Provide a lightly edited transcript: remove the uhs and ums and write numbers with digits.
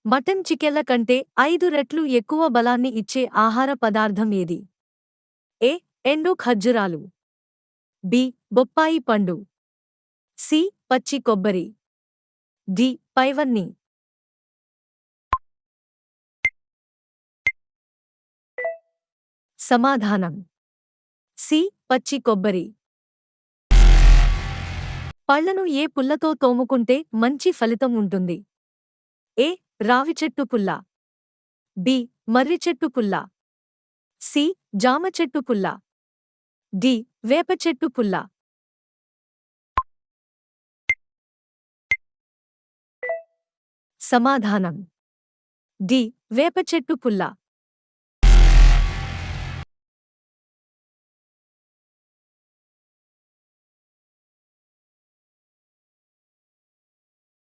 Mutton చికెన్ల కంటే 5 రెట్లు ఎక్కువ బలాన్ని ఇచ్చే ఆహార పదార్థం ఏది? ఏ. ఎండు ఖర్జూరాలు. బి. బొప్పాయి పండు. సి. పచ్చి కొబ్బరి. డి. పైవన్నీ. సమాధానం సి. పచ్చి కొబ్బరి. పళ్లను ఏ పుల్లతో తోముకుంటే మంచి ఫలితం ఉంటుంది? ఏ. రావి చెట్టు పుల్ల. బి. మర్రి చెట్టు పుల్ల. సి. జామ చెట్టు పుల్ల. డి. వేప చెట్టు పుల్ల. సమాధానం డి. వేప చెట్టు పుల్ల.